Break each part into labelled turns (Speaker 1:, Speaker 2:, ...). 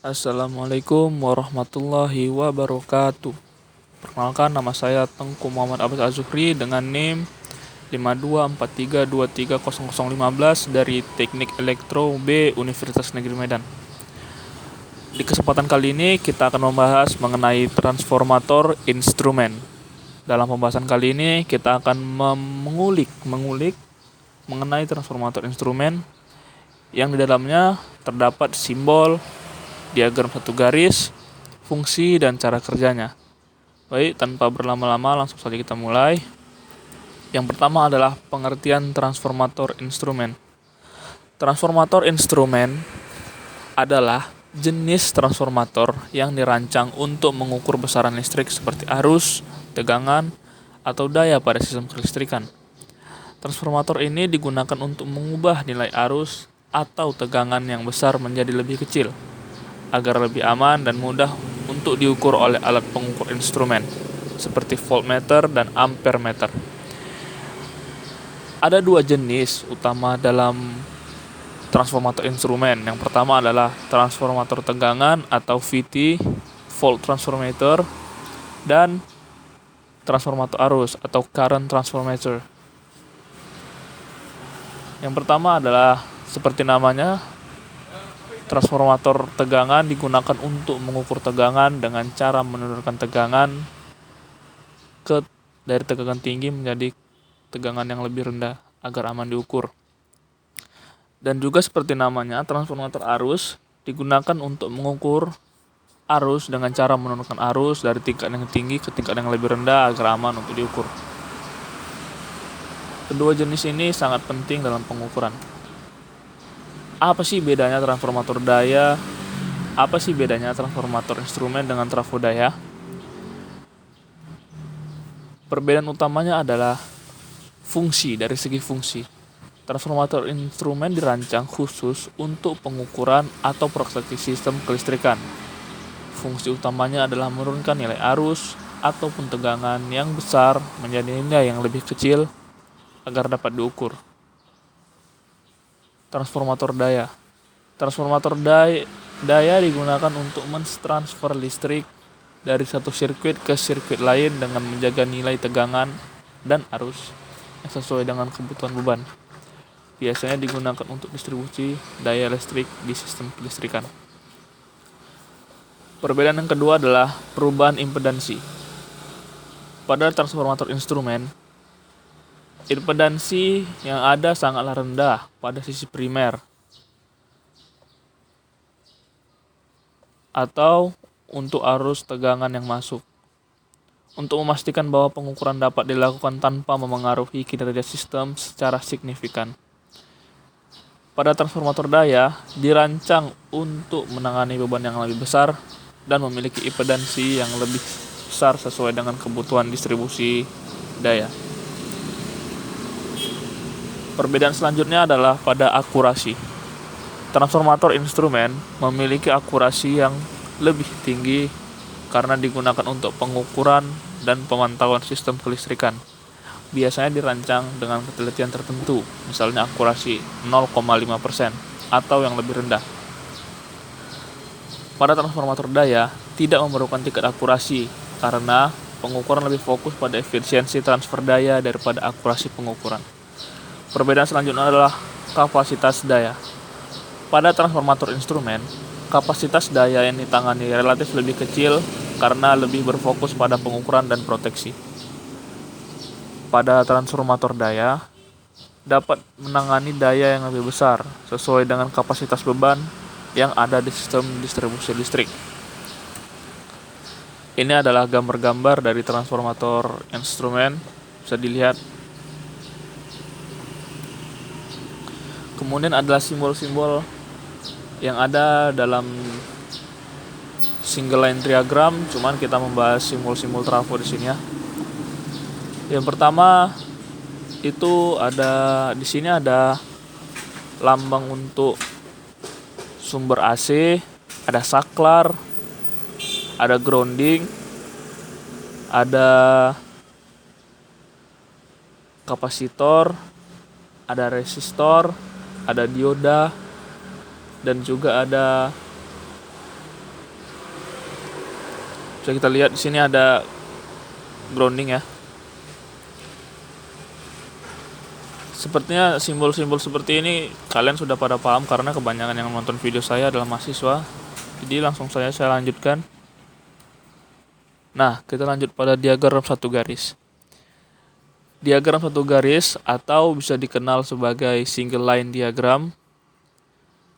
Speaker 1: Assalamualaikum warahmatullahi wabarakatuh. Perkenalkan, nama saya Tengku Muhammad Abbas Azzuhri dengan NIM 5243230015 dari Teknik Elektro B Universitas Negeri Medan. Di kesempatan kali ini kita akan membahas mengenai transformator instrumen. Dalam pembahasan kali ini kita akan mengulik mengenai transformator instrumen yang di dalamnya terdapat simbol, diagram satu garis, fungsi, dan cara kerjanya. Baik, tanpa berlama-lama langsung saja kita mulai. Yang pertama adalah pengertian transformator instrumen. Transformator instrumen adalah jenis transformator yang dirancang untuk mengukur besaran listrik seperti arus, tegangan, atau daya pada sistem kelistrikan. Transformator ini digunakan untuk mengubah nilai arus atau tegangan yang besar menjadi lebih kecil, agar lebih aman dan mudah untuk diukur oleh alat pengukur instrumen, seperti voltmeter dan ampermeter. Ada dua jenis utama dalam transformator instrumen. Yang pertama adalah transformator tegangan atau VT, volt transformator, dan transformator arus atau current transformator. Yang pertama adalah seperti namanya, transformator tegangan digunakan untuk mengukur tegangan dengan cara menurunkan tegangan dari tegangan tinggi menjadi tegangan yang lebih rendah agar aman diukur. Dan juga seperti namanya, transformator arus digunakan untuk mengukur arus dengan cara menurunkan arus dari tingkat yang tinggi ke tingkat yang lebih rendah agar aman untuk diukur. Kedua jenis ini sangat penting dalam pengukuran. Apa sih bedanya transformator daya? Apa sih bedanya transformator instrumen dengan trafo daya? Perbedaan utamanya adalah fungsi. Dari segi fungsi, transformator instrumen dirancang khusus untuk pengukuran atau proteksi sistem kelistrikan. Fungsi utamanya adalah menurunkan nilai arus ataupun tegangan yang besar menjadi nilai yang lebih kecil agar dapat diukur. Transformator daya. Transformator daya digunakan untuk mentransfer listrik dari satu sirkuit ke sirkuit lain dengan menjaga nilai tegangan dan arus yang sesuai dengan kebutuhan beban. Biasanya digunakan untuk distribusi daya listrik di sistem kelistrikan. Perbedaan yang kedua adalah perubahan impedansi. Pada transformator instrumen, impedansi yang ada sangatlah rendah pada sisi primer atau untuk arus tegangan yang masuk. Untuk memastikan bahwa pengukuran dapat dilakukan tanpa memengaruhi kinerja sistem secara signifikan. Pada transformator daya dirancang untuk menangani beban yang lebih besar dan memiliki impedansi yang lebih besar sesuai dengan kebutuhan distribusi daya. Perbedaan selanjutnya adalah pada akurasi. Transformator instrumen memiliki akurasi yang lebih tinggi karena digunakan untuk pengukuran dan pemantauan sistem kelistrikan. Biasanya dirancang dengan ketelitian tertentu, misalnya akurasi 0,5% atau yang lebih rendah. Pada transformator daya tidak memerlukan tingkat akurasi karena pengukuran lebih fokus pada efisiensi transfer daya daripada akurasi pengukuran. Perbedaan selanjutnya adalah kapasitas daya. Pada transformator instrumen, kapasitas daya yang ditangani relatif lebih kecil karena lebih berfokus pada pengukuran dan proteksi. Pada transformator daya, dapat menangani daya yang lebih besar sesuai dengan kapasitas beban yang ada di sistem distribusi listrik. Ini adalah gambar-gambar dari transformator instrumen, bisa dilihat. Kemudian adalah simbol-simbol yang ada dalam single line diagram, cuman kita membahas simbol-simbol trafo di sini ya. Yang pertama itu di sini ada lambang untuk sumber AC, ada saklar, ada grounding, ada kapasitor, ada resistor, ada dioda, dan juga ada Bisa kita lihat di sini ada grounding ya. Sepertinya simbol-simbol seperti ini kalian sudah pada paham karena kebanyakan yang menonton video saya adalah mahasiswa. Jadi langsung saya lanjutkan. Nah, kita lanjut pada diagram satu garis. Diagram satu garis atau bisa dikenal sebagai single line diagram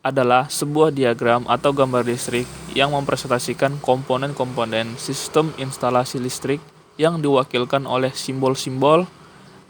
Speaker 1: adalah sebuah diagram atau gambar listrik yang mempresentasikan komponen-komponen sistem instalasi listrik yang diwakilkan oleh simbol-simbol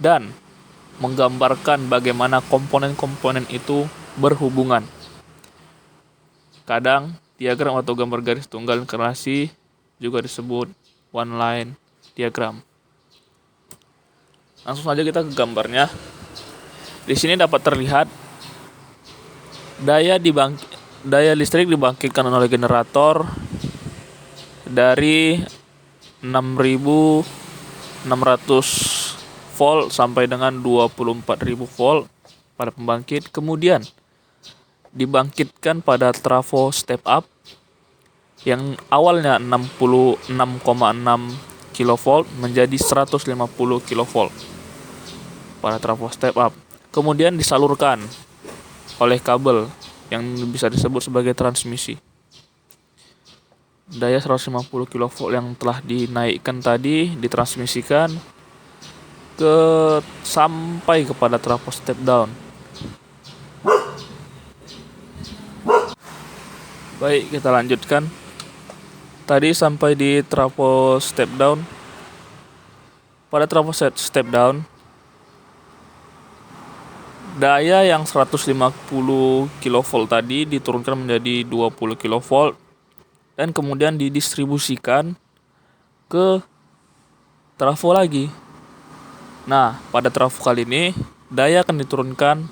Speaker 1: dan menggambarkan bagaimana komponen-komponen itu berhubungan. Kadang diagram atau gambar garis tunggal inkarnasi juga disebut one line diagram. Langsung saja kita ke gambarnya. Di sini dapat terlihat daya listrik dibangkitkan oleh generator dari 6.600 volt sampai dengan 24.000 volt pada pembangkit. Kemudian dibangkitkan pada trafo step up yang awalnya 66,6 kV menjadi 150 kV pada trafo step up. Kemudian disalurkan oleh kabel yang bisa disebut sebagai transmisi. Daya 150 kV yang telah dinaikkan tadi ditransmisikan sampai kepada trafo step down. Baik, kita lanjutkan. Tadi sampai di trafo step down. Pada trafo step down, daya yang 150 kV tadi diturunkan menjadi 20 kV dan kemudian didistribusikan ke trafo lagi. Nah, pada trafo kali ini daya akan diturunkan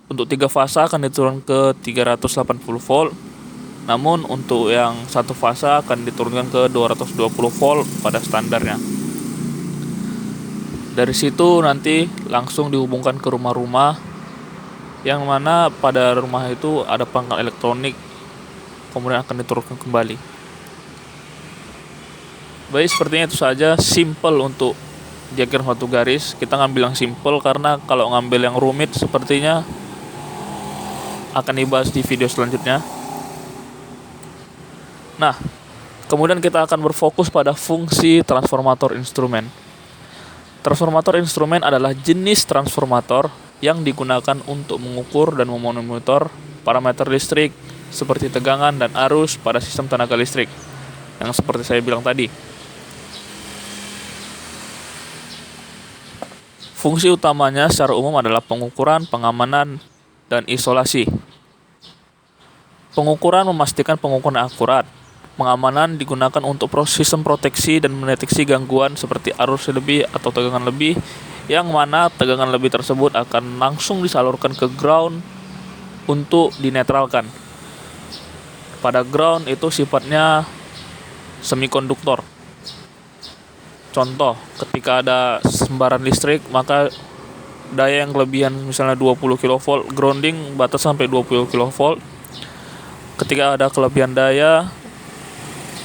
Speaker 1: untuk 3 fasa akan diturunkan ke 380 volt. Namun untuk yang satu fasa akan diturunkan ke 220 volt pada standarnya. Dari situ nanti langsung dihubungkan ke rumah-rumah yang mana pada rumah itu ada perangkat elektronik, kemudian akan diturunkan kembali. Baik, sepertinya itu saja, simple untuk diagram satu garis. Kita ngambil yang simple karena kalau ngambil yang rumit sepertinya akan dibahas di video selanjutnya. Nah, kemudian kita akan berfokus pada fungsi transformator instrumen. Transformator instrumen adalah jenis transformator yang digunakan untuk mengukur dan memonitor parameter listrik seperti tegangan dan arus pada sistem tenaga listrik yang seperti saya bilang tadi. Fungsi utamanya secara umum adalah pengukuran, pengamanan, dan isolasi. Pengukuran memastikan pengukuran akurat. Pengamanan digunakan untuk sistem proteksi dan mendeteksi gangguan seperti arus lebih atau tegangan lebih, yang mana tegangan lebih tersebut akan langsung disalurkan ke ground untuk dinetralkan. Pada ground itu sifatnya semikonduktor. Contoh, ketika ada sembaran listrik, maka daya yang kelebihan misalnya 20 kV, grounding batas sampai 20 kV. Ketika ada kelebihan daya,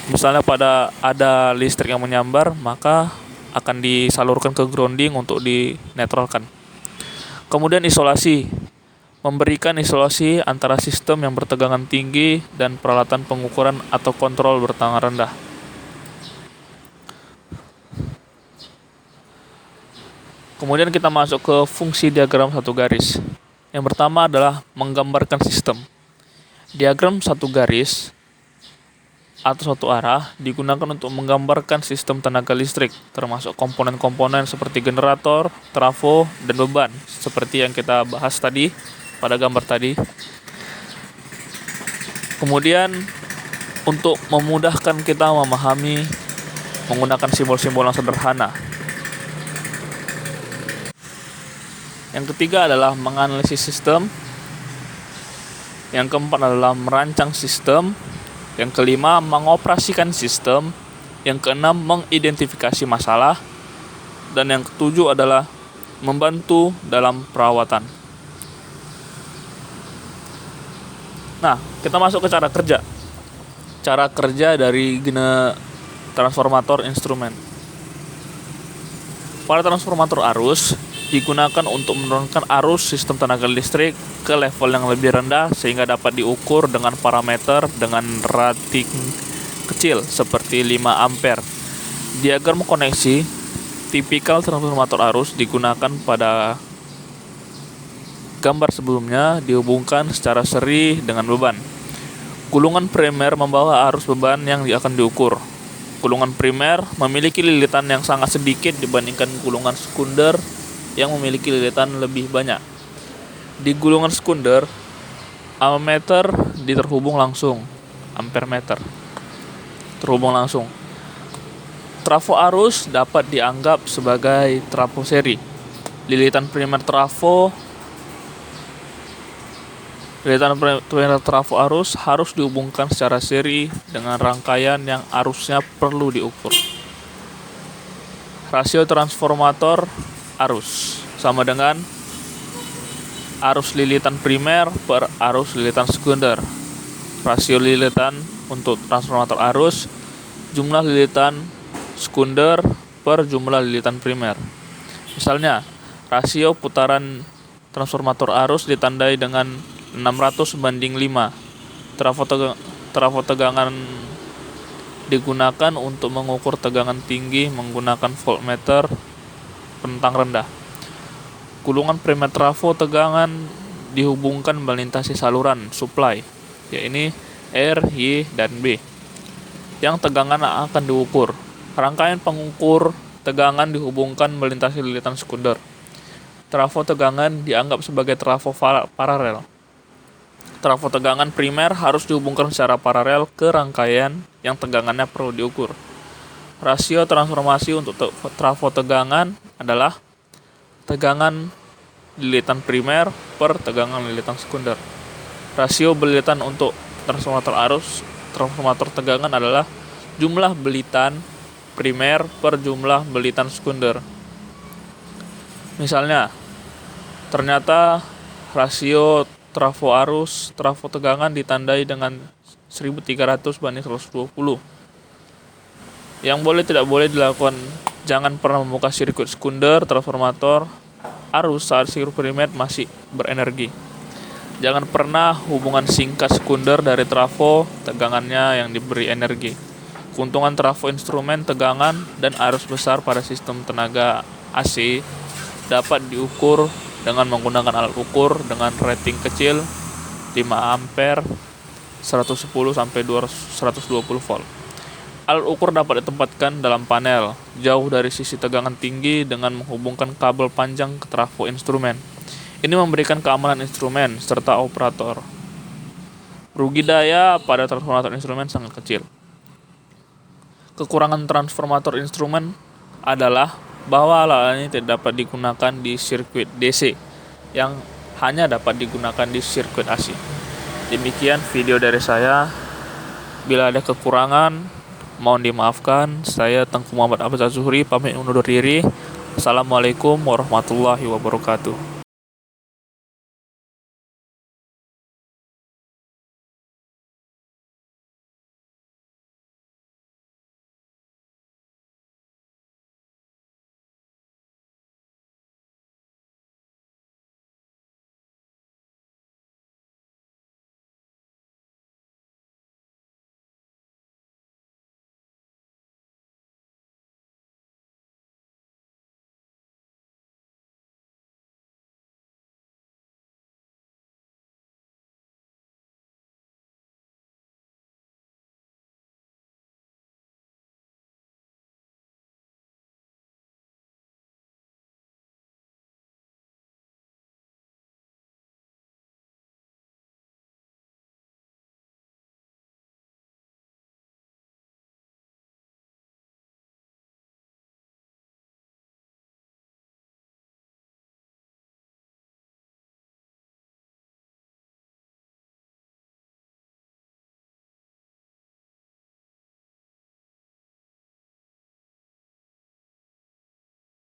Speaker 1: misalnya pada ada listrik yang menyambar, maka akan disalurkan ke grounding untuk dinetralkan. Kemudian isolasi, memberikan isolasi antara sistem yang bertegangan tinggi dan peralatan pengukuran atau kontrol bertegangan rendah. Kemudian kita masuk ke fungsi diagram satu garis. Yang pertama adalah menggambarkan sistem. Diagram satu garis atau satu arah digunakan untuk menggambarkan sistem tenaga listrik, termasuk komponen-komponen seperti generator, trafo, dan beban, seperti yang kita bahas tadi pada gambar tadi. Kemudian untuk memudahkan kita memahami menggunakan simbol-simbol yang sederhana. Yang ketiga adalah menganalisis sistem. Yang keempat adalah merancang sistem. Yang kelima, mengoperasikan sistem. Yang keenam, mengidentifikasi masalah. Dan yang ketujuh adalah membantu dalam perawatan. Nah, kita masuk ke cara kerja. Cara kerja dari Transformator instrumen. Pada transformator arus digunakan untuk menurunkan arus sistem tenaga listrik ke level yang lebih rendah sehingga dapat diukur dengan parameter dengan rating kecil seperti 5 ampere. Diagram koneksi tipikal transformator arus digunakan pada gambar sebelumnya dihubungkan secara seri dengan beban. Gulungan primer membawa arus beban yang akan diukur. Gulungan primer memiliki lilitan yang sangat sedikit dibandingkan gulungan sekunder yang memiliki lilitan lebih banyak. Di gulungan sekunder, ammeter terhubung langsung, ampermeter terhubung langsung. Trafo arus dapat dianggap sebagai trafo seri. Lilitan primer trafo arus harus dihubungkan secara seri dengan rangkaian yang arusnya perlu diukur. Rasio transformator arus sama dengan arus lilitan primer per arus lilitan sekunder. Rasio lilitan untuk transformator arus, jumlah lilitan sekunder per jumlah lilitan primer. Misalnya, rasio putaran transformator arus ditandai dengan 600:5. Trafo tegangan digunakan untuk mengukur tegangan tinggi menggunakan voltmeter pentang rendah. Gulungan primer trafo tegangan dihubungkan melintasi saluran supply, yaitu R, Y, dan B, yang tegangan akan diukur. Rangkaian pengukur tegangan dihubungkan melintasi lilitan sekunder. Trafo tegangan dianggap sebagai trafo paralel. Trafo tegangan primer harus dihubungkan secara paralel ke rangkaian yang tegangannya perlu diukur. Rasio transformasi untuk trafo tegangan adalah tegangan lilitan primer per tegangan lilitan sekunder. Rasio belilitan untuk transformator tegangan adalah jumlah belitan primer per jumlah belitan sekunder. Misalnya, ternyata rasio trafo tegangan ditandai dengan 1300:120. Yang tidak boleh dilakukan, jangan pernah membuka sirkuit sekunder transformator arus saat sirkuit primer masih berenergi. Jangan pernah hubungan singkat sekunder dari trafo tegangannya yang diberi energi. Keuntungan trafo instrumen tegangan dan arus besar pada sistem tenaga AC dapat diukur dengan menggunakan alat ukur dengan rating kecil 5 ampere 110 sampai 120 volt. Alat ukur dapat ditempatkan dalam panel jauh dari sisi tegangan tinggi dengan menghubungkan kabel panjang ke trafo instrumen. Ini memberikan keamanan instrumen serta operator. Rugi daya pada transformator instrumen sangat kecil. Kekurangan transformator instrumen adalah bahwa alat ini tidak dapat digunakan di sirkuit DC yang hanya dapat digunakan di sirkuit AC. Demikian video dari saya. Bila ada kekurangan, mohon dimaafkan. Saya Tengku Muhammad Abdul Zuhri pamit undur diri. Assalamualaikum warahmatullahi wabarakatuh.